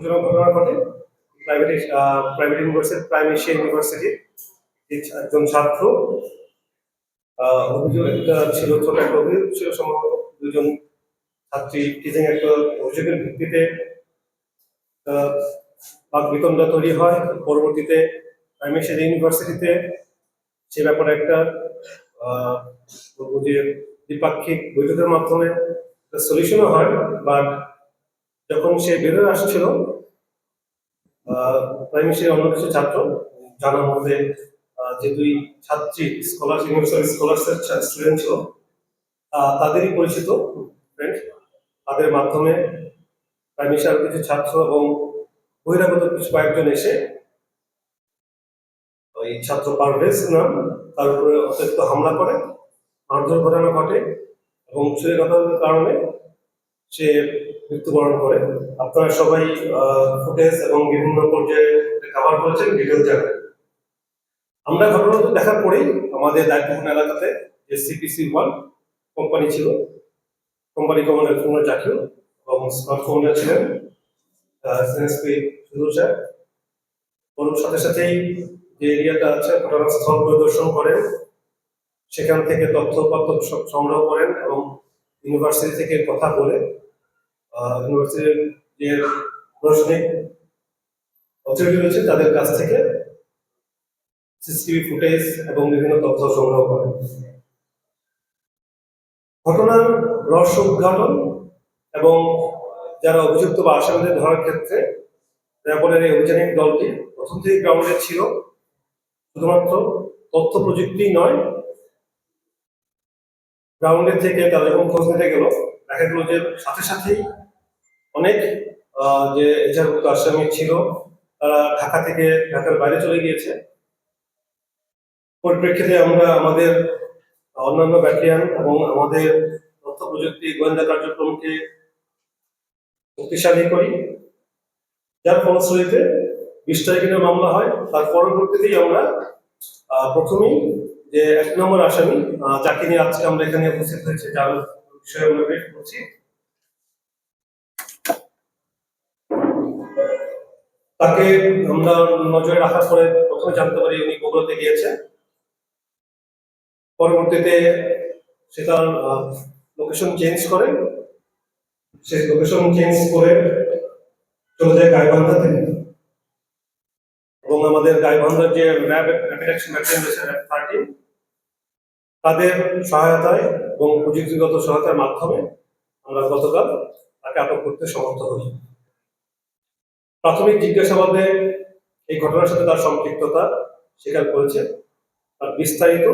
দুঃখজনক ঘটনা ঘটে। প্রাইভেট ইউনিভার্সিটি, প্রাইম এশিয়া ইউনিভার্সিটির একজন ছাত্র, অভিযোগ একটা ছিল, ছোট একটা অভিযোগ ছিল, সম্ভবত দুজন ছাত্রী টিচিং একটা অভিযোগের ভিত্তিতে বাকবিতণ্ডা তৈরি হয়। পরবর্তীতে প্রাইম এশিয়া ইউনিভার্সিটিতে সে ব্যাপারে একটা যে দ্বিপাক্ষিক বৈঠকের মাধ্যমে সলিউশনও হয়। বাট যখন সে বেরোয় আসছিল, প্রাইম এশিয়ার অন্য কিছু ছাত্র জানার মধ্যে যে দুই ছাত্রী স্কলারসের স্টুডেন্ট ছিল, তাদেরই পরিচিত ফ্রেন্ড, তাদের মাধ্যমে প্রাইম এশিয়ার কিছু ছাত্র এবং বহিরাগত কিছু কয়েকজন এসে ওই ছাত্র পারভেজ নাম, তার উপরে অতিরিক্ত হামলা করে, মারধর ঘটনা ঘটে এবং ছুরিকাঘাতের কারণে সে মৃত্যুবরণ করে। আপনারা সবাই ফুটেজ এবং বিভিন্ন পর্যায়ে কভার করেছেন, ডিটেল জানেন। আমরা ঘটনাটা দেখার পরেই আমাদের দায়িত্বপূর্ণ এলাকাতে যে CPC-1 কোম্পানি ছিল, কোম্পানি কমান্ডার কুমার জাকির এবং স্মার্ট কমান্ডার ছিলেন এসএসপি সুদূর সাহেব। ওর সাথে সাথেই যে এরিয়াটা আছে ঘটনাস্থল পরিদর্শন করেন, সেখান থেকে তথ্যপত্র সংগ্রহ করেন এবং ইউনিভার্সিটি থেকে কথা বলে ইউনিভার্সিটির যে প্রশাসনিক অথরিটি রয়েছে তাদের কাছ থেকে সিসিটিভি ফুটেজ এবং বিভিন্ন তথ্য সংগ্রহ করেন। ঘটনার রহস্য উদ্ঘাটন এবং যারা অভিযুক্ত বা আসামিদের ধরার ক্ষেত্রে র্যাবের এই অভিযানিক দলটি প্রথম থেকে গ্রাউন্ডে ছিল। শুধুমাত্র তথ্য প্রযুক্তি নয়, গ্রাউন্ডের থেকে তারা যখন খোঁজ নিতে গেল, দেখা গেল যে সাথে সাথেই অনেক যে এজাহারভুক্ত আসামি ছিল তারা ঢাকার বাইরে চলে গিয়েছে। পরিপ্রেক্ষিতে আমরা আমাদের অন্যান্য ব্যাটালিয়ান এবং আমাদের তথ্য প্রযুক্তি গোয়েন্দা কার্যক্রমকে শক্তিশালী করি, যার ফলশ্রুতিতে 20 তারিখের মামলা হয়। তার পরবর্তীতেই আমরা প্রথমেই যে 1 নম্বর আসামি যাকে নিয়ে আজকে আমরা এখানে উপস্থিত হয়েছি, যার বিষয়ে আমরা ব্রিফ করছি, তাকে আমরা নজরে রাখার পরে প্রথমে জানতে পারি উনি বগুড়াতে গিয়েছেন। পরবর্তীতে সে তার লোকেশন চেঞ্জ করে, চলে যায় গাইবান্ধাতে এবং আমাদের গাইবান্ধার যে র্যাপিড অ্যাকশন ব্যাটালিয়ন রয়েছে, র্যাব 13, তাদের সহায়তায় এবং প্রযুক্তিগত সহায়তার মাধ্যমে আমরা গতকাল তাকে আটক করতে সমর্থ হই। প্রাথমিক জিজ্ঞাসাবাদে এই ঘটনার সাথে তার সম্পৃক্ততা স্বীকার করেছে। আর বিস্তারিত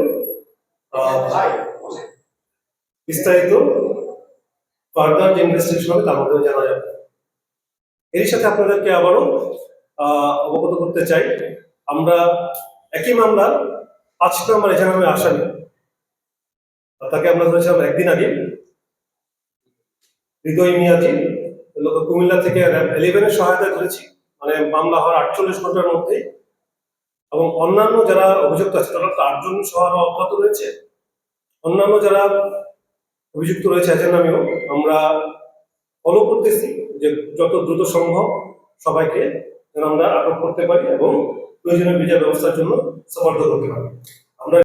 ফার্দার যে ইনভেস্টিগেশন হবে তার মাধ্যমে জানা যাবে। এর সাথে আপনাদেরকে আবারও অবগত করতে চাই, আমরা একই মামলা 5 নম্বর এজাহারের আসামি, তাকে আমরা ধরেছিলাম একদিন আগে, হৃদয় মিয়াজি, কুমিল্লা থেকে র্যাব 11-এর সহায়তায় ধরেছি, মানে মামলা হওয়ার 48 ঘন্টার মধ্যে। এবং অন্যান্য যারা অভিযুক্ত আছে তারা তো 8 জন সহ অব্যাহত রয়েছে। অন্যান্য যারা অভিযুক্ত রয়েছে এদের নামেও আমরা ফলো করতেছি যে যত দ্রুত সম্ভব সবাইকে যেন আমরা আটক করতে পারি এবং প্রয়োজনীয় বিচার ব্যবস্থার জন্য সমর্থন করতে পারি।